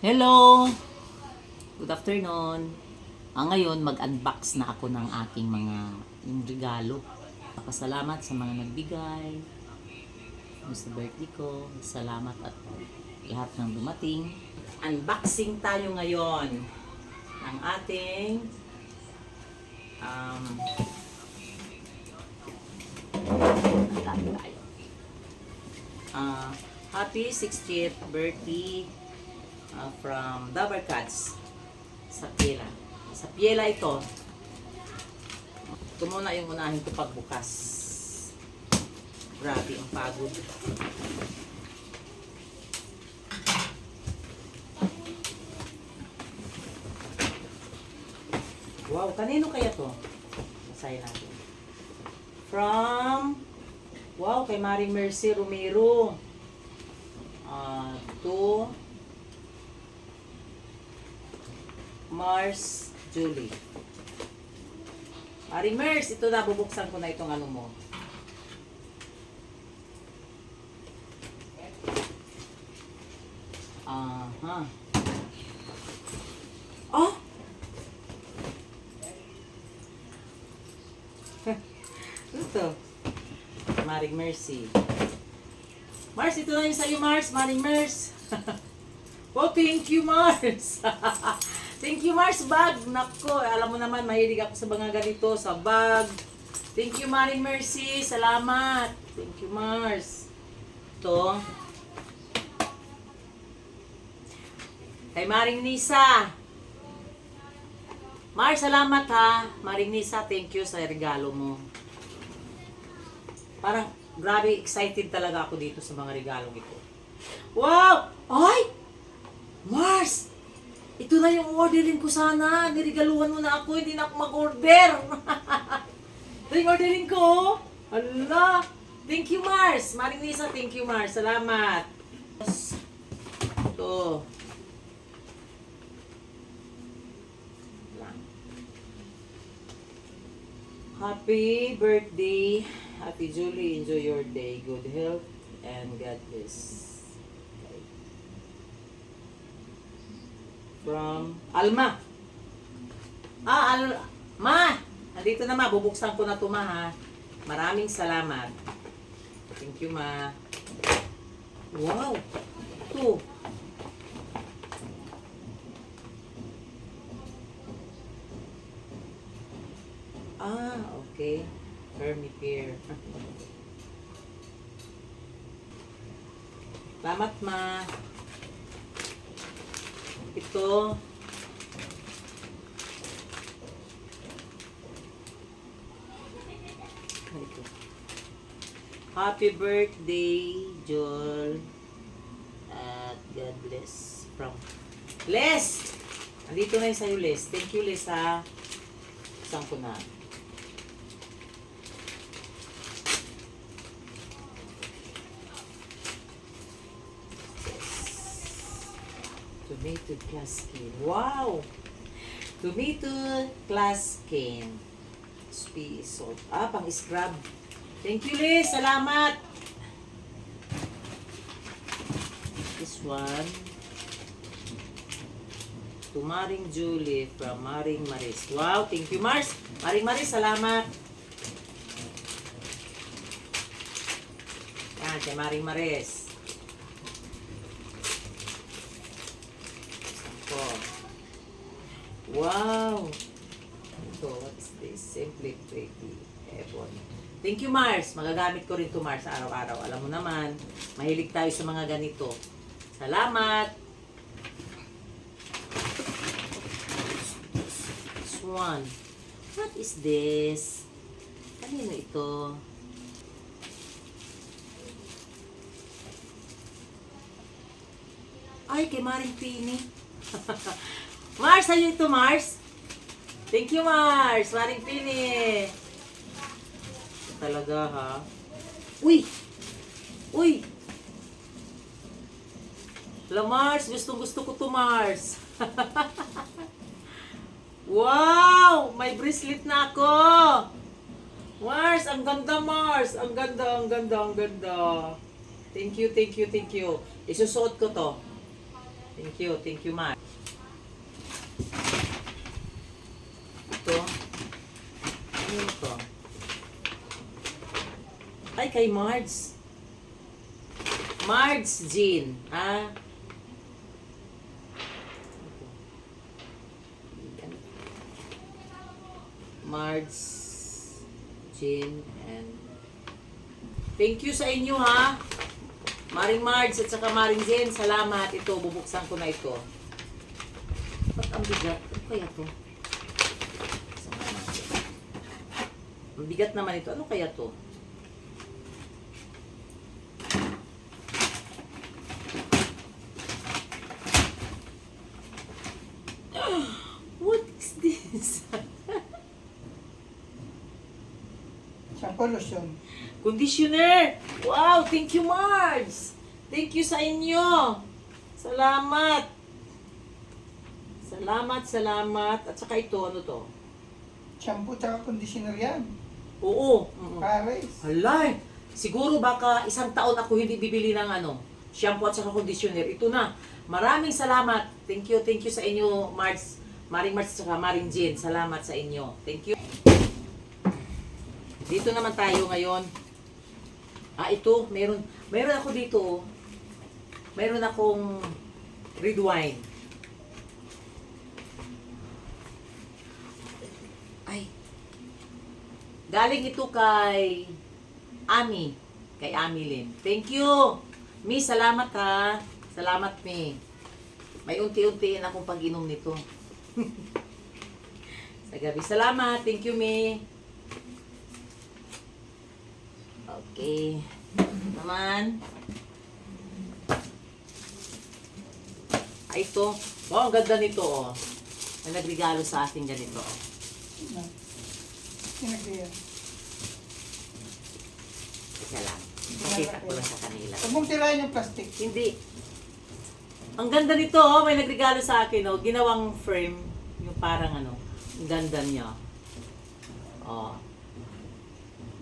Hello! Good afternoon. Ngayon, mag-unbox na ako ng aking mga yung regalo. Pasalamat sa mga nagbigay. Sa birthday ko. Salamat at lahat ng dumating. Unboxing tayo ngayon ng ating tayo. Happy 60th birthday from Dabber Cats sa Piela. Sa Piela ito. Ito muna yung unahin ko pagbukas. Grabe ang pagod. Wow, kanino kaya to? Basahin natin. From kay Maring Mercy Romero. To Mars Julie. Maring Mers, ito na, bubuksan ko na itong ano mo. Oh! Ito. Maring Mercy. Mars, ito na yung sa'yo, Mars. Maring Mers. Oh, thank you, Mars. Thank you, Mars, bag. Nako, alam mo naman, mahilig ako sa mga ganito, sa bag. Thank you, Maring Mercy. Salamat. Thank you, Mars. Ito. Kay Maring Nisa. Mars, salamat ha. Maring Nisa, thank you sa regalo mo. Parang, grabe, excited talaga ako dito sa mga regalong ito. Wow! Ay! Mars! Ito na yung orderin ko sana. Nirigaluhan mo na ako. Hindi na ako mag-order. Ito yung orderin ko. Hala! Thank you, Mars. Maring Nisa, thank you, Mars. Salamat. Ito. Happy birthday. Happy Julie. Enjoy your day. Good health and God bless. From Alma. Ma! Nandito na ma. Bubuksan ko na ito ma ha. Maraming salamat. Thank you ma. Wow! Ito. Okay. Hermipere. Salamat ma. Ito. Happy birthday, Joel. At God bless. From Les! Andito na yung sa'yo, Les. Thank you, Les, ha. Isang ko na. Tomato glass skin. Wow! Tomato glass skin. Spee salt. Pang scrub. Thank you, Liz. Salamat. This one. To Maring Julie from Maring Maris. Wow! Thank you, Mars. Maring Maris, salamat. Yan, kay Maring Maris. Wow! Ito, what's this? Simply Pretty. Ebon. Thank you, Mars. Magagamit ko rin to Mars, araw-araw. Alam mo naman, mahilig tayo sa mga ganito. Salamat! This one. What is this? Kanino ito? Ay, kay Maring Pini. Mars, sa'yo ito, Mars. Thank you, Mars. Maring Pini. Talaga, ha? Uy! Uy! Hala, Mars. Gustong-gusto ko to, Mars. Wow! May bracelet na ako. Mars, ang ganda, Mars. Ang ganda, ang ganda, ang ganda. Thank you, thank you, thank you. Isusuot ko to. Thank you, Mar. Ito. Ano ito? Ay, kay Mards. Mards Jean. Ah. Mards Jean and thank you sa inyo ha. Maring Mards at saka Maring Jean. Salamat. Ito, bubuksan ko na ito. Ba't ang bigat? Ano kaya to? Ang bigat naman ito. Ano kaya to? What is this? Shampoo lotion. Conditioner! Wow! Thank you, Mars! Thank you sa inyo! Salamat! Salamat! At saka ito, ano to? Shampoo tsaka conditioner yan. Oo. Pares. Halay! Siguro baka isang taon ako hindi bibili ng ano, shampoo at saka conditioner. Ito na. Maraming salamat. Thank you sa inyo, Mars. Maring Mars at saka Maring Jean. Salamat sa inyo. Thank you. Dito naman tayo ngayon. Ito, meron ako dito. Meron akong red wine. Ay. Galing ito kay Ami. Kay Ami Lin. Thank you. Mi, salamat ha. Salamat, Mi. May unti-untiin akong pag-inom nito. Sa gabi. Salamat. Thank you, Mi. Okay. Naman. Ito. Wow, ang ganda nito, oh. May nagregalo sa akin ganito, oh. Sinagriyan. Teka lang. Makita ko lang sa kanila. Huwag mong tirahin yung plastic. Hindi. Ang ganda nito, oh. May nagregalo sa akin, oh. Ginawang frame. Yung parang ano. Ang ganda niya. Oh.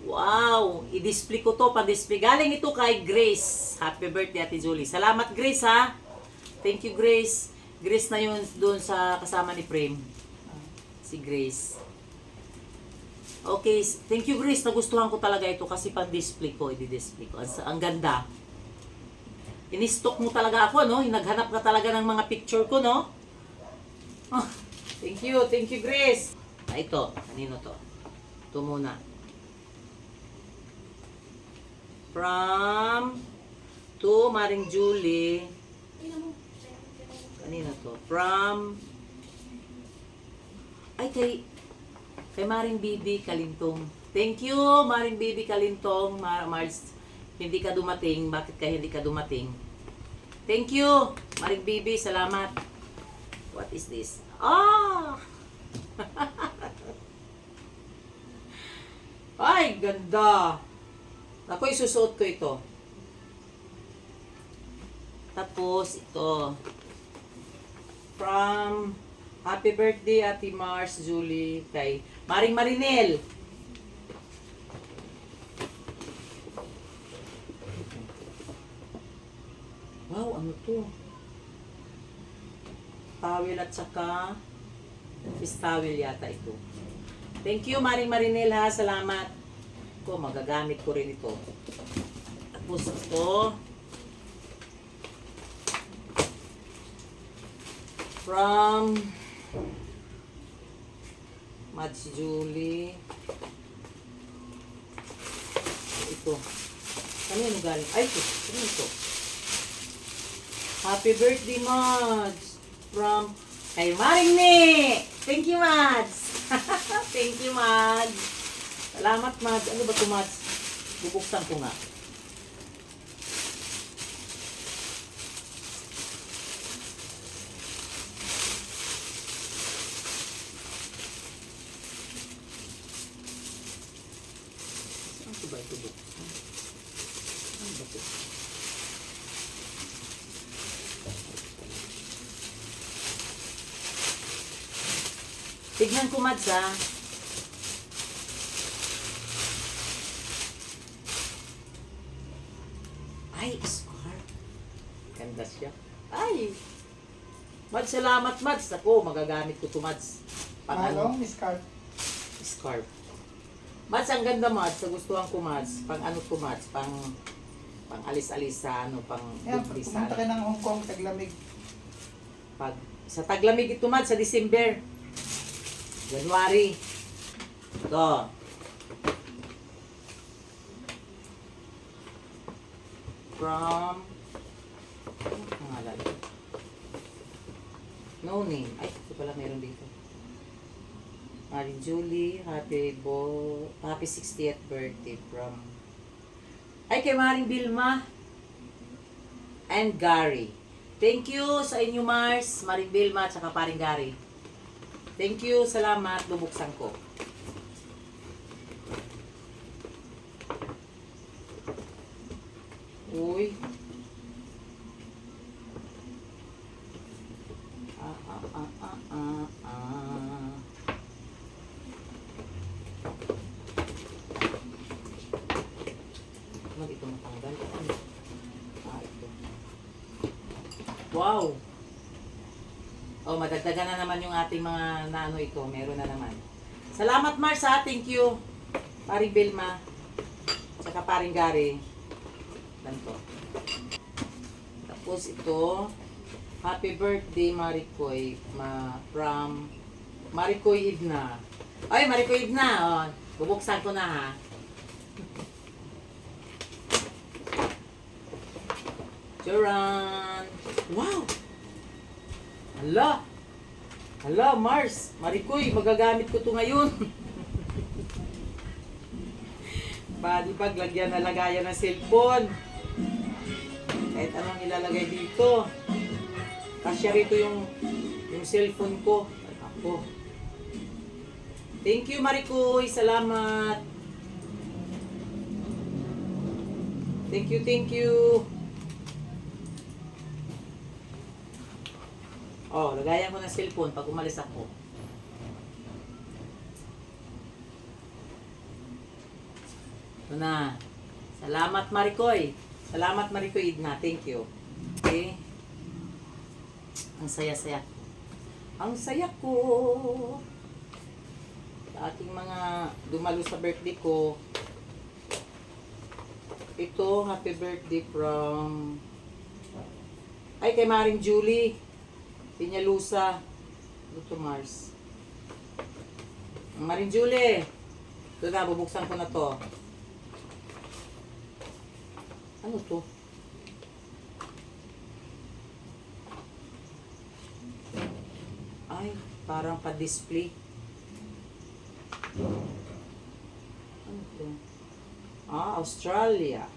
Wow! I-display ko to, pa-display. Galing ito kay Grace. Happy birthday, Ate Julie. Salamat, Grace, ha? Thank you, Grace. Grace na yun doon sa kasama ni Prem. Si Grace. Okay, thank you, Grace. Nagustuhan ko talaga ito kasi pang-display ko, i-display ko. Ang ganda. In-stock mo talaga ako, no? Naghanap ka talaga ng mga picture ko, no? Oh, thank you, Grace. Ito, kanino to? Ito muna. From to Maring Julie. Kanina to? From ay kay Maring Bibi Kalintong. Thank you, Maring Bibi Kalintong. Mars, hindi ka dumating. Bakit ka hindi ka dumating? Thank you, Maring Bibi. Salamat. What is this? Ah! Ay, ganda. Ako, isusuot ko ito. Tapos, ito. From Happy Birthday, Ate Mars, Julie, kay Maring Marinel. Wow, ano to? Towel at saka fish towel yata ito. Thank you, Maring Marinel, ha. Salamat. Ko, magagamit ko rin ito. Tapos ito. From Mads Julie. Ito. Kanino galing? Ay, ito. Ano ito? Happy birthday, Mads. From kay Maring Ni. Thank you, Mads. Thank you, Mads. Salamat, Mads. Ano ba ito, Mads? Bubuksan ko nga. Ano ba ito buksan? Ano ba ito? Tignan ko, Mads, ha? Ay, scarf. Ganda siya. Ay! Mads, salamat, Mads. Ako, magagamit ko to, Mads. Pang ano? Malong, discard. Scarf. Mads, ang ganda, Mads. Nagustuhan ko, Mads. Pang ano to, Mads? Pang alis-alis sa ano, pang Yan, pag bublis pumunta sa ka ng Hong Kong, taglamig. pag sa taglamig ito, Mads, sa December. January. Ito. From ano pangalan? No name. Ay, ito pala meron dito. Marie Julie, happy 60th birthday from ay kay Maring Bilma and Gary. Thank you sa inyo, Mars, Maring Bilma, at saka paring Gary. Thank you, salamat, bubuksan ko. Uy. Ah. Ano ito matanggal? Ito. Wow! Oh, madagdagan na naman yung ating mga naano ito. Meron na naman. Salamat, Mars, ha? Thank you. Paring Bilma. Tsaka paring Gary. Ganito. Tapos ito, happy birthday, Maricoy. From Maricoy Idna. Ay, Maricoy Idna. Oh, bubuksan ko na, ha? Charan! Wow! Hala, Mars! Maricoy, magagamit ko to ngayon. Body bag, lagyan na lagayan ng cellphone. Kahit anong ilalagay dito. Kasya rito yung cellphone ko. Ako. Thank you, Maricoy. Salamat. Thank you. Oh, lagayan ko ng cellphone pag umalis ako. Ito na. Salamat, Maricoy. Salamat, Maricoy Idna. Thank you. Okay. Ang saya-saya. Ang saya ko. Sa ating mga dumalo sa birthday ko. Ito, happy birthday from ay kay Maring Julie Pinyalusa. Ito, Mars. Maring Julie. Ito na, bubuksan ko na to. Ano to? Ay, parang pa-display. Ano to? Australia.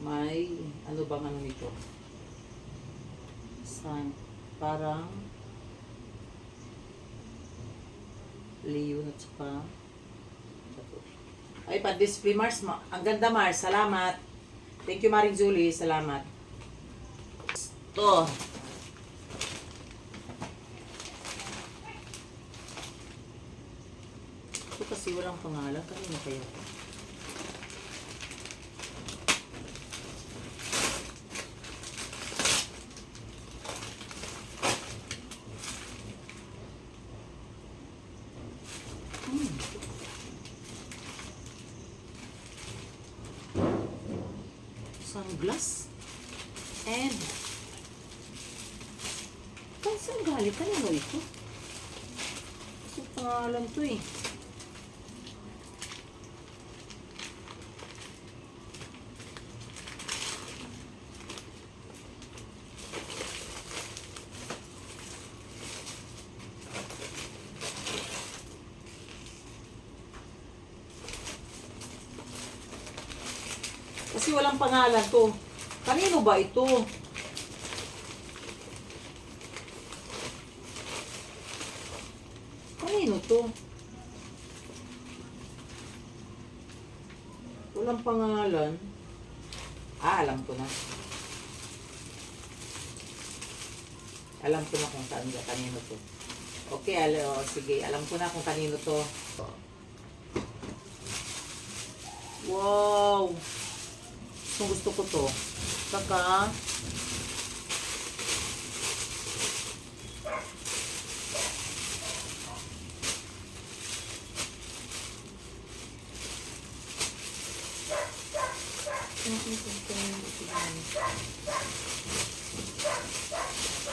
May, ano bang ano nito? Parang Leo at saka ay, pa-display, Mars. Ang ganda, Mars. Salamat. Thank you, Maring Julie. Salamat. Ito. Ito kasi walang pangalan. Kanina kaya? Sunglass and saan galing? Kanino ito? Kasi pangalan to eh. Kasi walang pangalan to. Kanino ba ito? Kanino to? Walang pangalan. Alam ko na. Alam ko na kung saan kanino to. Okay, sige. Alam ko na kung kanino to. Wow! Gusto ko to. Saka,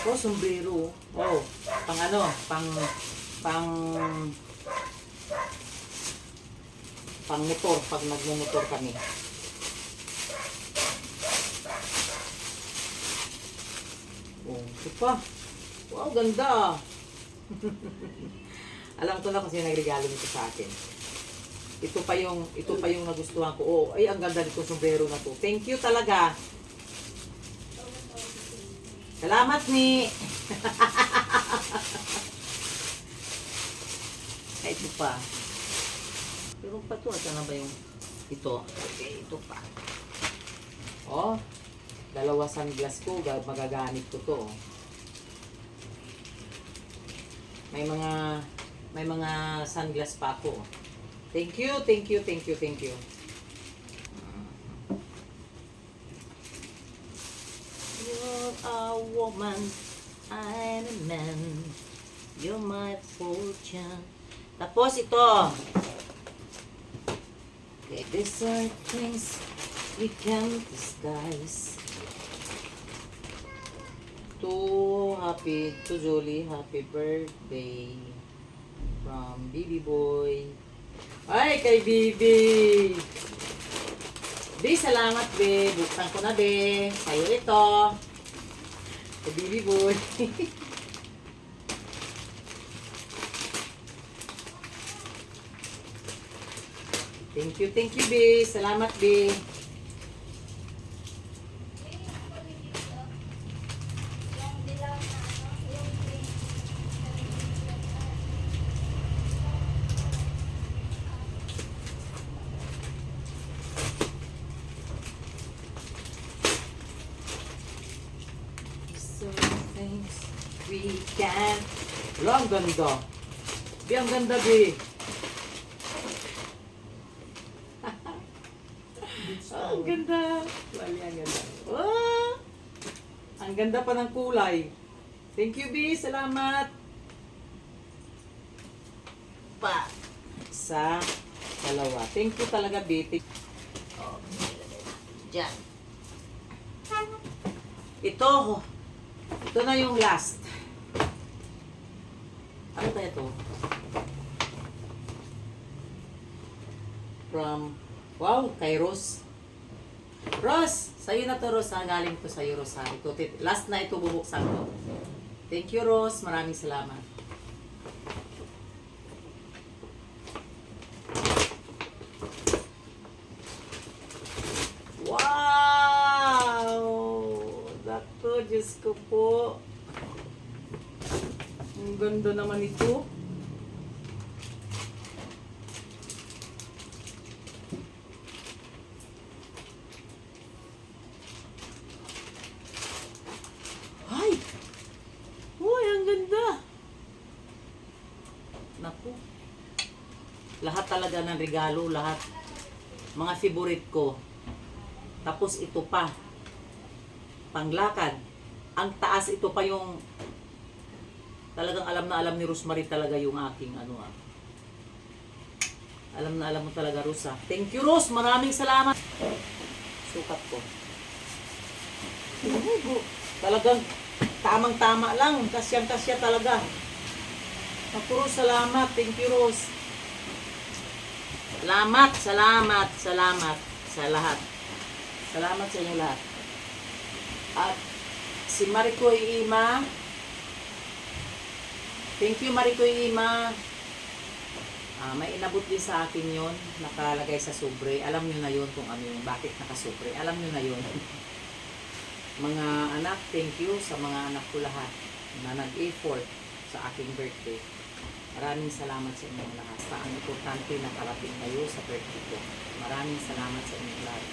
Oh, sombrero. Oh, pang ano, pang pang motor, pag nagmumotor kami. Oh, ito pa. Wow, ganda. Alam ko na kasi nagregalo nito sa akin. Ito pa yung nagustuhan ko. Oh, ay ang ganda nitong sombrero na to. Thank you talaga. Salamat ni. Ay, ito pa. Pero pa to, asa na ba yung ito? Okay, ito pa. Oh, dalawa sunglass ko, magagamit ko to. May mga sunglass pa ako. Thank you, thank you, thank you, thank you. You're a woman, I'm a man. You're my fortune. Tapos ito. Okay, these are things we can't disguise. To Julie, happy birthday from Bibi Boy. Ay, kay Bibi! Be, salamat, be. Buksan ko na, be. Sa'yo ito. Kay Bibi Boy. Thank you, be. Salamat, be. So things we can. Wala, ang ganda. Be, ang ganda, be. Ang ganda. Wali, ang ganda. Oh! Ang ganda pa ng kulay. Thank you, B. Salamat. Pa. Sa dalawa. Thank you talaga, B. Oh, diyan. Ito na yung last. Ano kaya ito? From, wow, kay Rose. Rose, sa'yo na to, Rose. Galing to sa'yo, Rose. Ito, last na ito bubuksan ko. Thank you, Rose. Maraming salamat. Wow! Naku, Diyos ko po. Ang ganda naman ito. Ay! Uy, ang ganda! Naku. Lahat talaga ng regalo, lahat. Mga favorite ko. Tapos ito pa. Panglakad. Ang taas, ito pa yung talagang alam na alam ni Rosemary talaga yung aking ano ah. Alam na alam mo talaga, Rose. Thank you, Rose. Maraming salamat. Sukat ko. Talagang tamang-tama lang. Kasyang-kasya talaga. Ako, Rose, salamat. Thank you, Rose. Salamat sa lahat. Salamat sa inyo lahat. At si Maricoy Ima. Thank you, Maricoy Ima. May inabot din sa akin yon, nakalagay sa sobre. Alam nyo na yon kung ano yung bakit nakasobre. Alam nyo na yon. Mga anak, thank you sa mga anak ko lahat na nag-effort sa aking birthday. Maraming salamat sa inyong lahat. Ang importante na karating kayo sa birthday ko. Maraming salamat sa inyong lahat.